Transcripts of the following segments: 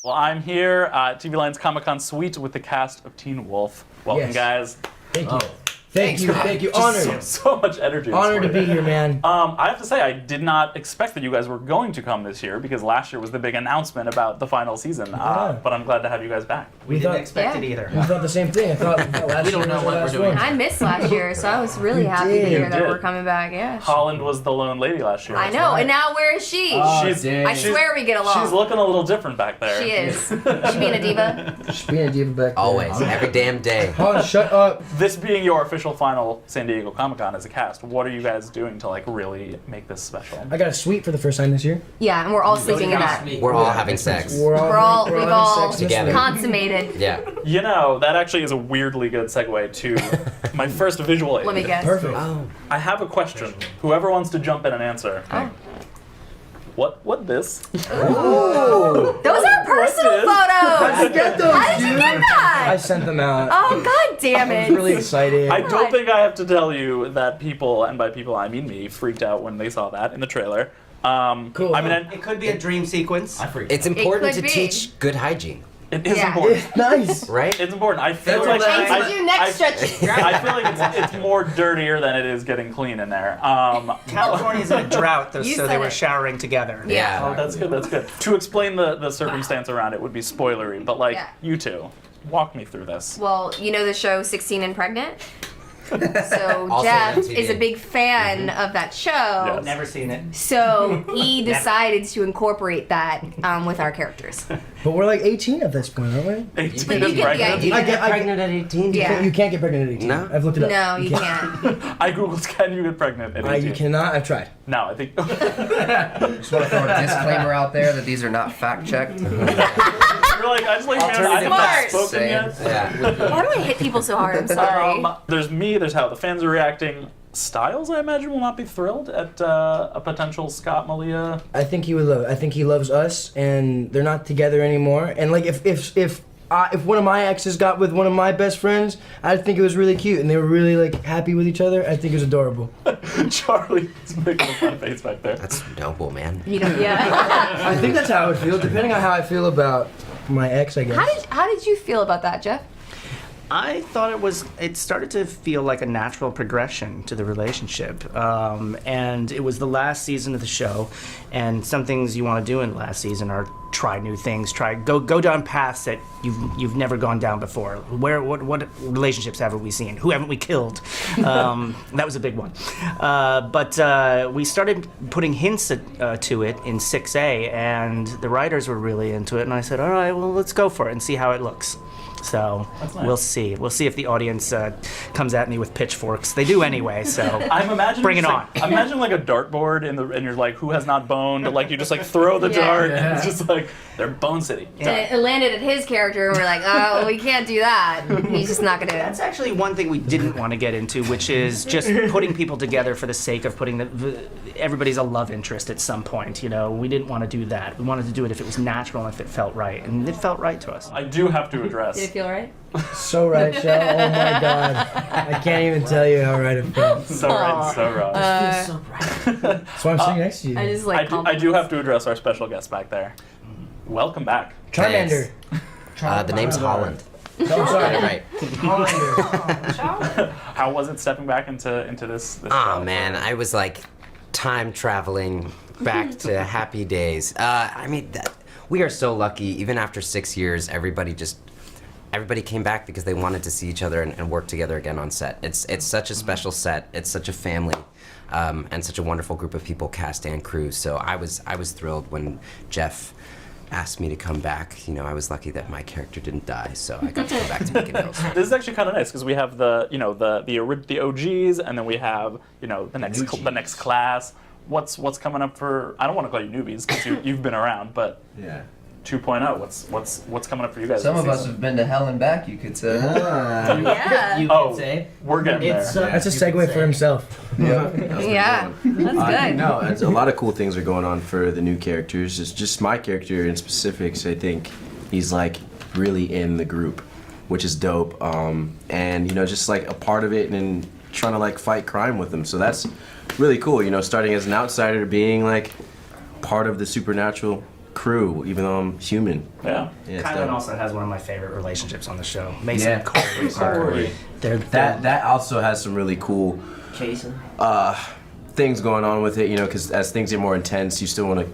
Well, I'm here at TVLine's Comic-Con suite with the cast of Teen Wolf. Welcome, guys. Thank you. Thank you. Honored. So much energy. Honored to be here, man. I have to say, I did not expect that you guys were going to come this year because last year was the big announcement about the final season. But I'm glad to have you guys back. We didn't expect it either. We thought the same thing. I thought last we don't know what we're doing. I missed last year, so I was really happy to hear that we're coming back. Yeah. Holland was the lone lady last year. I know, and now where is she? I swear we get along. She's looking a little different back there. She is. She being a diva. She's being a diva back there. Always, every damn day. Holland, shut up. This being your official final San Diego Comic-Con as a cast, what are you guys doing to like really make this special? I got a suite for the first time this year. Yeah, and we're all sleeping in that. We're all having sex. We've all together. consummated. Yeah. You know, that actually is a weirdly good segue to my first visual aid. Let me guess. Perfect. Oh. I have a question. Whoever wants to jump in and answer. Oh. What this? Ooh. Those are personal photos. How'd you get those, How did you get that? I sent them out. Oh, god damn I it. was really excited. I don't think I have to tell you that people, and by people I mean me, freaked out when they saw that in the trailer. Cool. I mean, It could be a dream sequence. It's important to could be. teach good hygiene, it is Yeah. important. Nice. right? It's important. I feel That's like what Thanks to you next stretch. I feel like it's more dirtier than it is getting clean in there. California's in a drought, though, You so said they were it. showering together. Yeah. Oh, that's good. That's good. To explain the circumstance around it would be spoilery, but like Yeah. you two, walk me through this. Well, you know the show 16 and Pregnant? So Also Jeff MTV. is a big fan of that show. Yes. Never seen it. So he decided to incorporate that with our characters. But we're like 18 at this point, aren't we? 18 But you is get the pregnant. idea. I get pregnant at 18? Yeah. You can't get pregnant at 18. No? I've looked it up. No, you can't. I googled, can you get pregnant at 18? You cannot. I've tried. No, I think. Just want to throw a disclaimer out there that these are not fact checked. You're like, I just like, man, I Smart. haven't spoken yet. Yeah. Why do I hit people so hard? I'm sorry. There's me, there's how the fans are reacting. Styles, I imagine, will not be thrilled at a potential Scott Malia. I think he would love it. I think he loves us, and they're not together anymore. And like, if one of my exes got with one of my best friends, I think it was really cute, and they were really like happy with each other. I think it was adorable. Charlie is making a fun face back there. That's noble, man. You don't, yeah. I think that's how I would feel, depending on how I feel about my ex, I guess. How did you feel about that, Jeff? I thought it started to feel like a natural progression to the relationship. And it was the last season of the show, and some things you want to do in the last season are try new things, go down paths that you've never gone down before. What relationships haven't we seen? Who haven't we killed? That was a big one. But we started putting hints to it in 6A, and the writers were really into it, and I said, all right, well, let's go for it and see how it looks. So That's nice. we'll see. We'll see if the audience comes at me with pitchforks. They do anyway. So I'm imagining Bring it just, on. Like, imagine like a dartboard and you're like, who has not boned? Like you just like throw the dart and it's just like they're Bone City. And it landed at his character, and we're like, oh, we can't do that. He's just not gonna. that's actually one thing we didn't want to get into, which is just putting people together for the sake of putting everybody's a love interest at some point. You know, we didn't want to do that. We wanted to do it if it was natural and if it felt right, and it felt right to us. I do have to address. Did it feel right? So right, Shell. Oh my God. I can't even tell you how right it felt. So right, so wrong. That's why I'm sitting next to you. I just like. I do have to address our special guest back there. Welcome back. Charmander. The name's Holland. Oh, I'm sorry. Right. Hollander. How was it stepping back into this Oh show? man, I was like time traveling back to happy days. I mean, we are so lucky. Even after 6 years, everybody came back because they wanted to see each other and work together again on set. It's such a special set. It's such a family, and such a wonderful group of people, cast and crew. So I was thrilled when Jeff asked me to come back. You know, I was lucky that my character didn't die, so I got to come back to Beacon Hills. This is actually kind of nice because we have the OGs and then we have the next class. What's coming up for? I don't want to call you newbies because you've been around, but Yeah. 2.0. What's coming up for you guys? Some this of us season? have been to hell and back, you could say. Yeah. You Oh, could say. we're getting there. That's a segue for himself. Yeah. Yeah. That's good. No, a lot of cool things are going on for the new characters. It's just my character in specifics. I think he's like really in the group, which is dope. And just like a part of it and trying to like fight crime with them. So that's really cool. Starting as an outsider, being like part of the supernatural crew, even though I'm human. Yeah. Yeah, it's Kylan dope. also has one of my favorite relationships on the show. Mason Yeah. and Corey. Corey. That also has some really cool things going on with it, you know, because as things get more intense, you still want to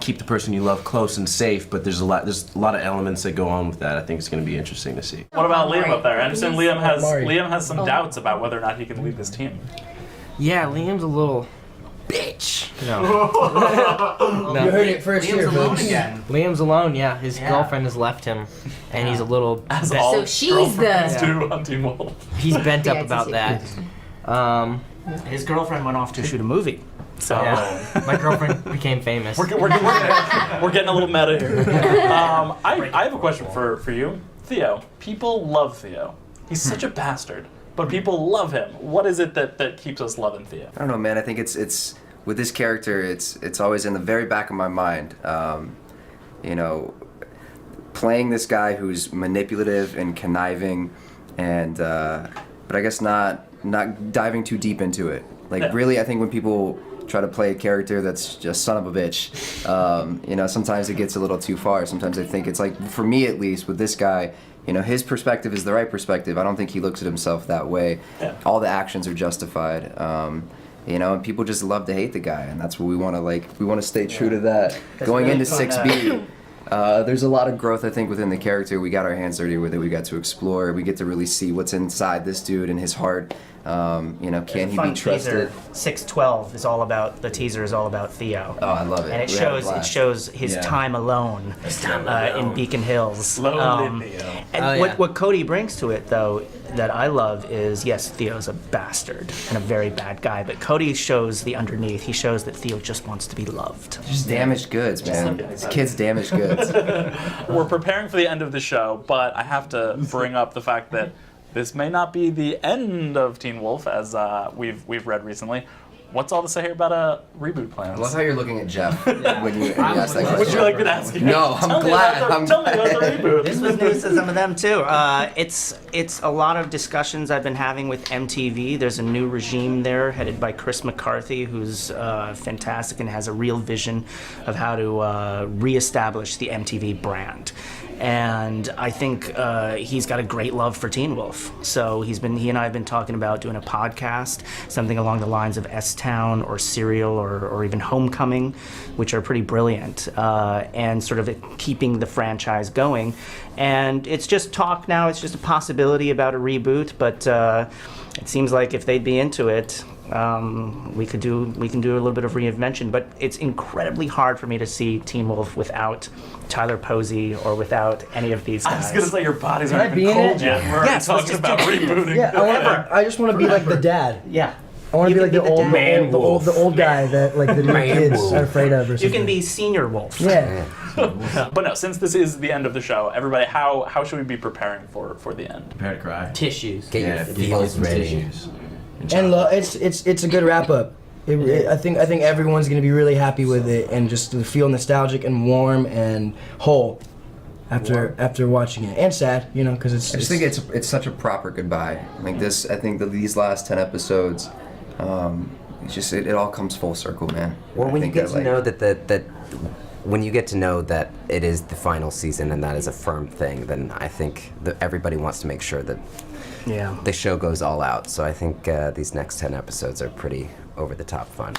keep the person you love close and safe, but there's a lot of elements that go on with that. I think it's going to be interesting to see. What about Liam up there? I understand Liam has Oh. some doubts about whether or not he can lead this team. Yeah, Liam's a little bitch. No. You heard it first here, folks. Liam's alone, yeah. His girlfriend has left him, and he's a little. As bent- all So she's the. do on Teen Wolf. he's bent Yeah, up it's about a that. His girlfriend went off to shoot a movie. So Yeah. My girlfriend became famous. We're getting a little meta here. I have a question for you. Theo. People love Theo. He's such a bastard, but people love him. What is it that keeps us loving Theo? I don't know, man. I think it's with this character. It's always in the very back of my mind. You know, playing this guy who's manipulative and conniving, and but I guess not diving too deep into it. Like Yeah. really, I think when people try to play a character that's just son of a bitch, you know, sometimes it gets a little too far. Sometimes I think it's like, for me at least, with this guy, you know, his perspective is the right perspective. I don't think he looks at himself that way. Yeah. All the actions are justified. You know, and people just love to hate the guy, and that's what we want to stay true to that. Going really into fun, 6B, there's a lot of growth, I think, within the character. We got our hands dirty with it. We got to explore. We get to really see what's inside this dude and his heart. You know, can he be trusted? 612 is all about, the teaser is all about Theo. Oh, I love it. And it We had a shows blast. his Yeah. time alone in Beacon Hills. Lonely Theo. And Oh, yeah. what Cody brings to it, though, that I love is, yes, Theo's a bastard and a very bad guy, but Cody shows the underneath. He shows that Theo just wants to be loved. Just damaged goods, man. This kid's damaged goods. We're preparing for the end of the show, but I have to bring up the fact that this may not be the end of Teen Wolf, as we've read recently. What's all to say here about reboot plans? I love how you're looking at Jeff when you ask that question. Would you like me to ask you? No, I'm Tell me glad. about the- Tell me about the reboot. This was news to some of them too. It's a lot of discussions I've been having with MTV. There's a new regime there headed by Chris McCarthy, who's fantastic and has a real vision of how to reestablish the MTV brand. And I think he's got a great love for Teen Wolf. So he and I have been talking about doing a podcast, something along the lines of S-Town or Serial or even Homecoming, which are pretty brilliant, and sort of keeping the franchise going. And it's just talk now. It's just a possibility about a reboot, but it seems like if they'd be into it, we can do a little bit of reinvention. But it's incredibly hard for me to see Teen Wolf without Tyler Posey or without any of these guys. I was gonna say your bodies Can I aren't be even in cold it? yet. We're already Yes, let's talking just about rebooting. Yeah, I just want to be like the dad. Yeah. I want to You be like can the be the dad. the old guy that like the new kids are afraid of or You something. can be Senior Wolf. Yeah. But no, since this is the end of the show, everybody, how should we be preparing for the end? Prepare to cry. Tissues. Get your feels ready. And it's a good wrap up. I think everyone's gonna be really happy with it and just feel nostalgic and warm and whole after watching it, and sad, you know, because it's. I just think it's such a proper goodbye. Like this, I think that these last 10 episodes, it's just it all comes full circle, man. Well, I when you think get that, to know that when you get to know that it is the final season and that is a firm thing, then I think that everybody wants to make sure that Yeah. the show goes all out. So I think these next 10 episodes are pretty over the top fun.